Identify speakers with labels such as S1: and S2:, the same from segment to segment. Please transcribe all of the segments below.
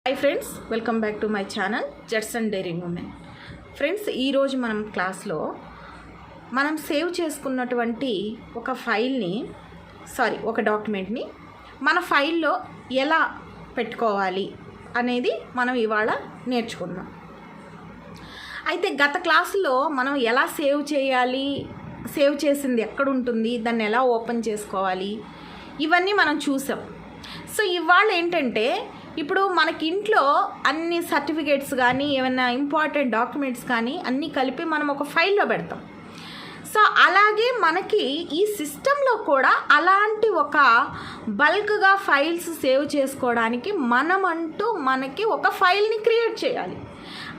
S1: Hi friends, welcome back to my channel Jetson daring women. Friends, ఈరోజు మనం క్లాస్లో మనం సేవ్ చేసుకున్నటువంటి ఒక డాక్యుమెంట్ని మన ఫైల్లో ఎలా పెట్టుకోవాలి అనేది మనం ఇవాళ నేర్చుకుందాం. అయితే గత క్లాసులో మనం ఎలా సేవ్ చేయాలి, సేవ్ చేసింది ఎక్కడ ఉంటుంది, దాన్ని ఎలా ఓపెన్ చేసుకోవాలి, ఇవన్నీ మనం చూసాం. సో ఇవాళ ఏంటంటే, ఇప్పుడు మనకి ఇంట్లో అన్ని సర్టిఫికేట్స్ కానీ ఏమైనా ఇంపార్టెంట్ డాక్యుమెంట్స్ కానీ అన్నీ కలిపి మనం ఒక ఫైల్లో పెడతాం. సో అలాగే మనకి ఈ సిస్టంలో కూడా అలాంటి ఒక బల్క్గా ఫైల్స్ సేవ్ చేసుకోవడానికి మనకి ఒక ఫైల్ని క్రియేట్ చేయాలి.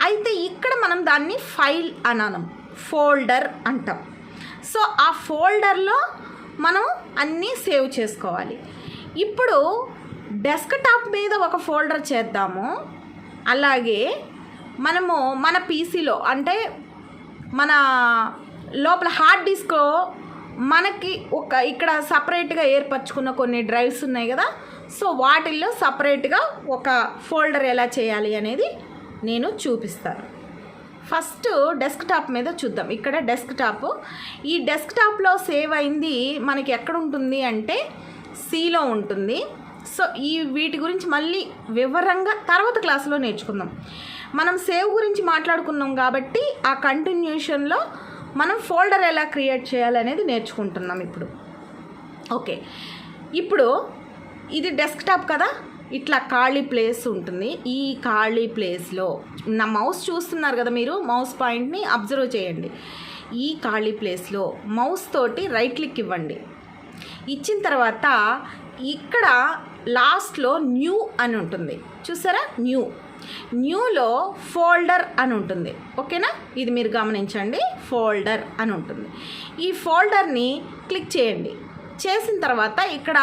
S1: అయితే ఇక్కడ మనం దాన్ని ఫైల్ అనడం, ఫోల్డర్ అంటాం. సో ఆ ఫోల్డర్లో మనం అన్నీ సేవ్ చేసుకోవాలి. ఇప్పుడు డెస్క్టాప్ మీద ఒక ఫోల్డర్ చేద్దాము. అలాగే మనము మన పీసీలో అంటే మన లోపల హార్డ్ డిస్క్లో మనకి ఇక్కడ సపరేట్గా ఏర్పరచుకున్న కొన్ని డ్రైవ్స్ ఉన్నాయి కదా. సో వాటిల్లో సపరేట్గా ఒక ఫోల్డర్ ఎలా చేయాలి అనేది నేను చూపిస్తాను. ఫస్ట్ డెస్క్టాప్ మీద చూద్దాం. ఇక్కడ డెస్క్టాప్, ఈ డెస్క్టాప్లో సేవ్ అయింది మనకి ఎక్కడ ఉంటుంది అంటే సిలో ఉంటుంది. సో వీటి గురించి మళ్ళీ వివరంగా తర్వాత క్లాసులో నేర్చుకుందాం. మనం సేవ్ గురించి మాట్లాడుకున్నాం కాబట్టి ఆ కంటిన్యూషన్లో మనం ఫోల్డర్ ఎలా క్రియేట్ చేయాలనేది నేర్చుకుంటున్నాం ఇప్పుడు. ఓకే, ఇప్పుడు ఇది డెస్క్టాప్ కదా, ఇట్లా ఖాళీ ప్లేస్ ఉంటుంది. ఈ ఖాళీ ప్లేస్లో నా మౌస్ చూస్తున్నారు కదా, మీరు మౌస్ పాయింట్ని అబ్జర్వ్ చేయండి. ఈ ఖాళీ ప్లేస్లో మౌస్ తోటి రైట్ క్లిక్ ఇవ్వండి. ఇచ్చిన తర్వాత ఇక్కడ లాస్ట్లో న్యూ అని ఉంటుంది, చూసారా? న్యూలో ఫోల్డర్ అని ఉంటుంది. ఓకేనా, ఇది మీరు గమనించండి, ఫోల్డర్ అని ఉంటుంది. ఈ ఫోల్డర్ని క్లిక్ చేయండి. చేసిన తర్వాత ఇక్కడ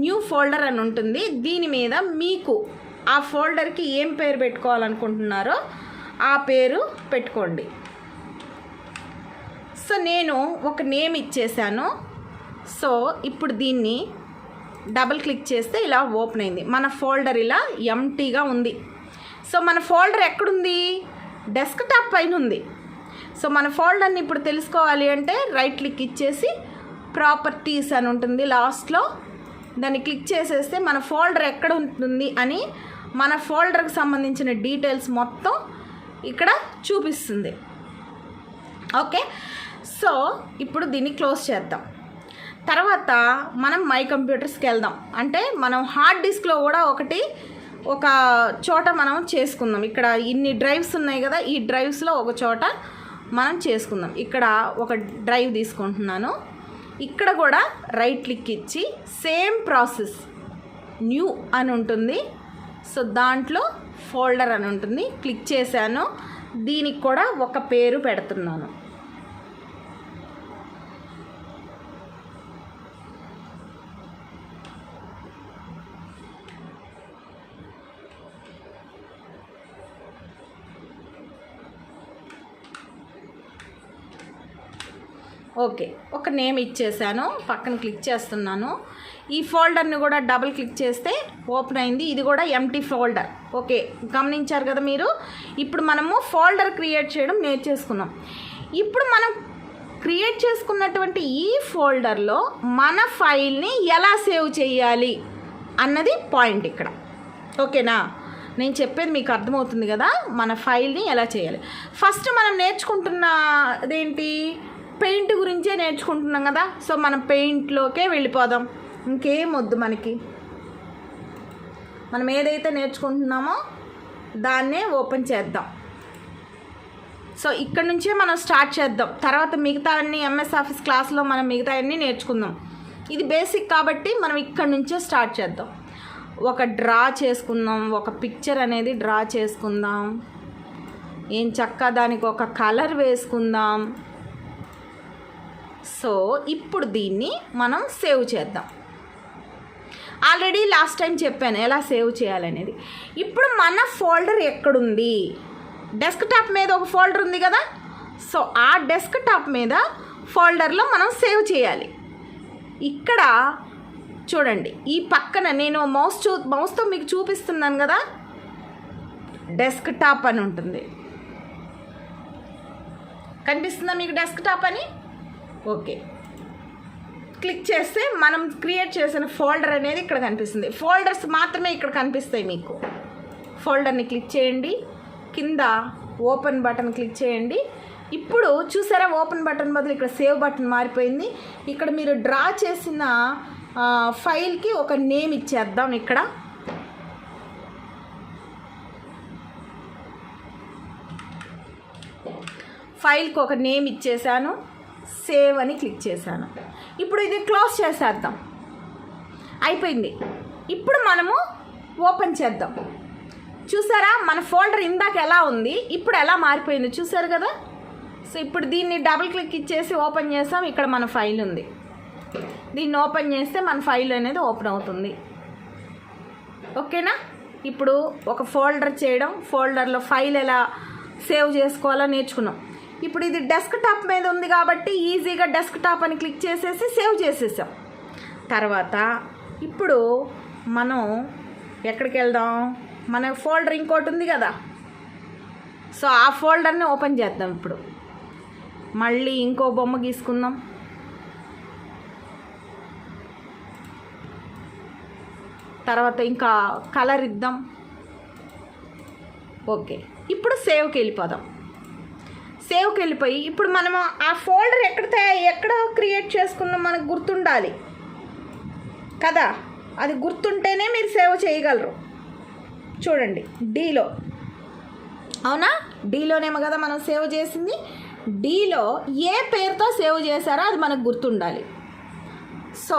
S1: న్యూ ఫోల్డర్ అని ఉంటుంది. దీని మీద మీకు ఆ ఫోల్డర్కి ఏం పేరు పెట్టుకోవాలనుకుంటున్నారో ఆ పేరు పెట్టుకోండి. సో నేను ఒక నేమ్ ఇచ్చేసాను. సో ఇప్పుడు దీన్ని డబుల్ క్లిక్ చేస్తే ఇలా ఓపెన్ అయింది. మన ఫోల్డర్ ఇలా ఎంటీగా ఉంది. సో మన ఫోల్డర్ ఎక్కడుంది? డెస్క్టాప్ పైన ఉంది. సో మన ఫోల్డర్ని ఇప్పుడు తెలుసుకోవాలి అంటే రైట్ క్లిక్ ఇచ్చేసి ప్రాపర్టీస్ అని ఉంటుంది లాస్ట్లో, దాన్ని క్లిక్ చేసేస్తే మన ఫోల్డర్ ఎక్కడ ఉంటుంది అని మన ఫోల్డర్కి సంబంధించిన డీటెయిల్స్ మొత్తం ఇక్కడ చూపిస్తుంది. ఓకే, సో ఇప్పుడు దీన్ని క్లోజ్ చేద్దాం. తర్వాత మనం మై కంప్యూటర్స్కి వెళ్దాం. అంటే మనం హార్డ్ డిస్క్లో కూడా ఒక చోట మనం చేసుకుందాం. ఇక్కడ ఇన్ని డ్రైవ్స్ ఉన్నాయి కదా, ఈ డ్రైవ్స్లో ఒక చోట మనం చేసుకుందాం. ఇక్కడ ఒక డ్రైవ్ తీసుకుంటున్నాను. ఇక్కడ కూడా రైట్ క్లిక్ ఇచ్చి సేమ్ ప్రాసెస్, న్యూ అని ఉంటుంది. సో దాంట్లో ఫోల్డర్ అని ఉంటుంది, క్లిక్ చేశాను. దీనికి కూడా ఒక పేరు పెడుతున్నాను. ఓకే, ఒక నేమ్ ఇచ్చేసాను, పక్కన క్లిక్ చేస్తున్నాను. ఈ ఫోల్డర్ని కూడా డబుల్ క్లిక్ చేస్తే ఓపెన్ అయింది. ఇది కూడా ఎంటీ ఫోల్డర్. ఓకే, గమనించారు కదా మీరు. ఇప్పుడు మనము ఫోల్డర్ క్రియేట్ చేయడం నేర్చేసుకున్నాం. ఇప్పుడు మనం క్రియేట్ చేసుకున్నటువంటి ఈ ఫోల్డర్లో మన ఫైల్ని ఎలా సేవ్ చేయాలి అన్నది పాయింట్ ఇక్కడ. ఓకేనా, నేను చెప్పేది మీకు అర్థమవుతుంది కదా. మన ఫైల్ని ఎలా చేయాలి, ఫస్ట్ మనం నేర్చుకుంటున్నదేంటి? పెయింట్ గురించే నేర్చుకుంటున్నాం కదా. సో మనం పెయింట్లోకే వెళ్ళిపోదాం, ఇంకేం వద్దు మనకి. మనం ఏదైతే నేర్చుకుంటున్నామో దాన్నే ఓపెన్ చేద్దాం. సో ఇక్కడ నుంచే మనం స్టార్ట్ చేద్దాం. తర్వాత మిగతా అన్ని ఎంఎస్ ఆఫీస్ క్లాస్లో మనం మిగతా అన్నీ నేర్చుకుందాం. ఇది బేసిక్ కాబట్టి మనం ఇక్కడ నుంచే స్టార్ట్ చేద్దాం. ఒక డ్రా చేసుకుందాం, ఒక పిక్చర్ అనేది డ్రా చేసుకుందాం. ఏం చక్కగా దానికి ఒక కలర్ వేసుకుందాం. సో ఇప్పుడు దీన్ని మనం సేవ్ చేద్దాం. ఆల్రెడీ లాస్ట్ టైం చెప్పాను ఎలా సేవ్ చేయాలనేది. ఇప్పుడు మన ఫోల్డర్ ఎక్కడుంది? డెస్క్టాప్ మీద ఒక ఫోల్డర్ ఉంది కదా. సో ఆ డెస్క్టాప్ మీద ఫోల్డర్లో మనం సేవ్ చేయాలి. ఇక్కడ చూడండి ఈ పక్కన నేను మౌస్తో మీకు చూపిస్తున్నాను కదా, డెస్క్టాప్ అని ఉంటుంది. కనిపిస్తుందా మీకు డెస్క్టాప్ అని? ఓకే, క్లిక్ చేస్తే మనం క్రియేట్ చేసిన ఫోల్డర్ అనేది ఇక్కడ కనిపిస్తుంది. ఫోల్డర్స్ మాత్రమే ఇక్కడ కనిపిస్తాయి మీకు. ఫోల్డర్ని క్లిక్ చేయండి, కింద ఓపెన్ బటన్ క్లిక్ చేయండి. ఇప్పుడు చూసారా, ఓపెన్ బటన్ బదులు ఇక్కడ సేవ్ బటన్ మారిపోయింది. ఇక్కడ మీరు డ్రా చేసిన ఫైల్కి ఒక నేమ్ ఇచ్చేద్దాం. ఇక్కడ ఫైల్కి ఒక నేమ్ ఇచ్చేసాను, సేవ్ అని క్లిక్ చేశాను. ఇప్పుడు ఇది క్లోజ్ చేసేద్దాం. అయిపోయింది. ఇప్పుడు మనము ఓపెన్ చేద్దాం. చూసారా, మన ఫోల్డర్ ఇందాక ఎలా ఉంది, ఇప్పుడు ఎలా మారిపోయింది చూసారు కదా. సో ఇప్పుడు దీన్ని డబుల్ క్లిక్ ఇచ్చేసి ఓపెన్ చేస్తాం. ఇక్కడ మన ఫైల్ ఉంది. దీన్ని ఓపెన్ చేస్తే మన ఫైల్ అనేది ఓపెన్ అవుతుంది. ఓకేనా? ఇప్పుడు ఒక ఫోల్డర్ చేయడం, ఫోల్డర్లో ఫైల్ ఎలా సేవ్ చేసుకోవాలో నేర్చుకున్నాం. ఇప్పుడు ఇది డెస్క్టాప్ మీద ఉంది కాబట్టి ఈజీగా డెస్క్టాప్ అని క్లిక్ చేసేసి సేవ్ చేసేసాం. తర్వాత ఇప్పుడు మనం ఎక్కడికి వెళ్దాం, మన ఫోల్డర్ ఇంకోటి ఉంది కదా, సో ఆ ఫోల్డర్ని ఓపెన్ చేద్దాం. ఇప్పుడు మళ్ళీ ఇంకో బొమ్మ గీసుకుందాం. తర్వాత ఇంకా కలర్ ఇద్దాం. ఓకే, ఇప్పుడు సేవ్కి వెళ్ళిపోదాం. సేవ్కి వెళ్ళిపోయి ఇప్పుడు మనము ఆ ఫోల్డర్ ఎక్కడ క్రియేట్ చేసుకున్నాం మనకు గుర్తుండాలి కదా. అది గుర్తుంటేనే మీరు సేవ్ చేయగలరు. చూడండి, డీలో, అవునా, డీలోనేమో కదా మనం సేవ్ చేసింది. డీలో ఏ పేరుతో సేవ్ చేశారో అది మనకు గుర్తుండాలి. సో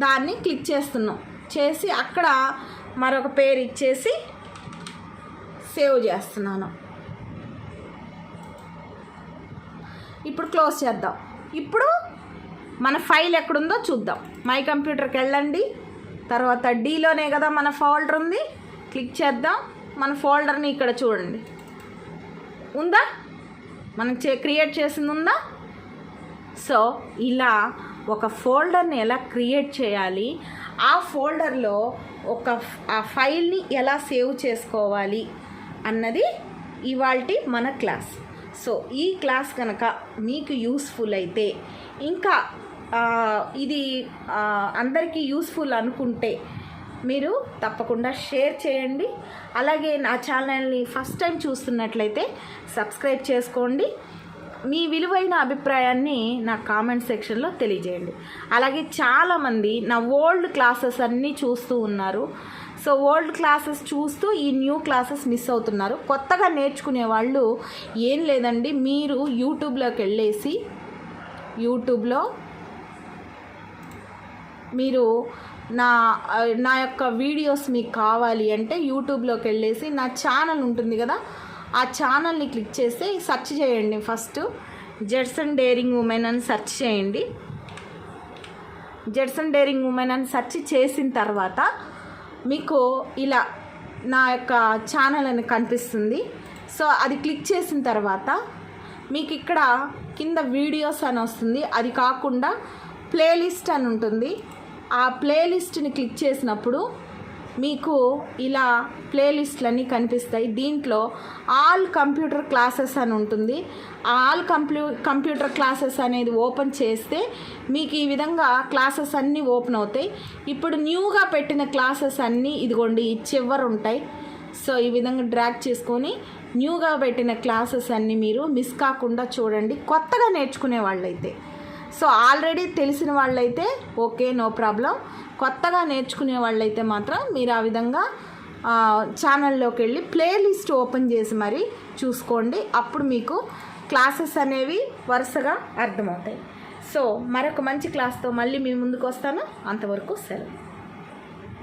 S1: దాన్ని క్లిక్ చేస్తున్నాం, చేసి అక్కడ మరొక పేరు ఇచ్చేసి సేవ్ చేస్తున్నాను. ఇప్పుడు క్లోజ్ చేద్దాం. ఇప్పుడు మన ఫైల్ ఎక్కడుందో చూద్దాం. మై కంప్యూటర్కి వెళ్ళండి. తర్వాత డీలోనే కదా మన ఫోల్డర్ ఉంది, క్లిక్ చేద్దాం. మన ఫోల్డర్ని ఇక్కడ చూడండి, ఉందా, మనం క్రియేట్ చేసింది ఉందా. సో ఇలా ఒక ఫోల్డర్ని ఎలా క్రియేట్ చేయాలి, ఆ ఫోల్డర్లో ఆ ఫైల్ని ఎలా సేవ్ చేసుకోవాలి అన్నది ఇవాల్టి మన క్లాస్. సో ఈ క్లాస్ కనుక మీకు యూస్ఫుల్ అయితే, ఇంకా ఇది అందరికీ యూస్ఫుల్ అనుకుంటే మీరు తప్పకుండా షేర్ చేయండి. అలాగే నా ఛానల్ని ఫస్ట్ టైం చూస్తున్నట్లయితే సబ్స్క్రైబ్ చేసుకోండి. మీ విలువైన అభిప్రాయాన్ని నా కామెంట్ సెక్షన్లో తెలియజేయండి. అలాగే చాలామంది నా ఓల్డ్ క్లాసెస్ అన్నీ చూస్తూ ఉన్నారు. సో ఓల్డ్ క్లాసెస్ చూస్తూ ఈ న్యూ క్లాసెస్ మిస్ అవుతున్నారు. కొత్తగా నేర్చుకునే వాళ్ళు ఏం లేదండి, మీరు యూట్యూబ్లోకి వెళ్ళేసి యూట్యూబ్లో మీరు నా యొక్క వీడియోస్ మీకు కావాలి అంటే యూట్యూబ్లోకి వెళ్ళేసి నా ఛానల్ ఉంటుంది కదా, ఆ ఛానల్ని క్లిక్ చేస్తే సెర్చ్ చేయండి. ఫస్ట్ జెడ్సన్ డేరింగ్ ఉమెన్ అని సెర్చ్ చేయండి. జెడ్సన్ డేరింగ్ ఉమెన్ అని సెర్చ్ చేసిన తర్వాత మీకు ఇలా నా యొక్క ఛానల్ అని కనిపిస్తుంది. సో అది క్లిక్ చేసిన తర్వాత మీకు ఇక్కడ కింద వీడియోస్ అని వస్తుంది. అది కాకుండా ప్లేలిస్ట్ అని ఉంటుంది. ఆ ప్లేలిస్ట్ని క్లిక్ చేసినప్పుడు మీకు ఇలా ప్లేలిస్ట్లన్నీ కనిపిస్తాయి. దీంట్లో ఆల్ కంప్యూటర్ క్లాసెస్ అని ఉంటుంది. ఆల్ కంప్యూటర్ క్లాసెస్ అనేది ఓపెన్ చేస్తే మీకు ఈ విధంగా క్లాసెస్ అన్నీ ఓపెన్ అవుతాయి. ఇప్పుడు న్యూగా పెట్టిన క్లాసెస్ అన్నీ ఇదిగోండి ఈ చివర ఉంటాయి. సో ఈ విధంగా డ్రాగ్ చేసుకొని న్యూగా పెట్టిన క్లాసెస్ అన్నీ మీరు మిస్ కాకుండా చూడండి. కొత్తగా నేర్చుకునే వాళ్ళైతే, సో ఆల్రెడీ తెలిసిన వాళ్ళైతే ఓకే, నో ప్రాబ్లం. కొత్తగా నేర్చుకునే వాళ్ళైతే మాత్రం మీరు ఆ విధంగా ఛానల్లోకి వెళ్ళి ప్లేలిస్ట్ ఓపెన్ చేసి మరి చూసుకోండి. అప్పుడు మీకు క్లాసెస్ అనేవి వరుసగా అర్థమవుతాయి. సో మరొక మంచి క్లాస్తో మళ్ళీ మీ ముందుకు వస్తాను. అంతవరకు సెలవు.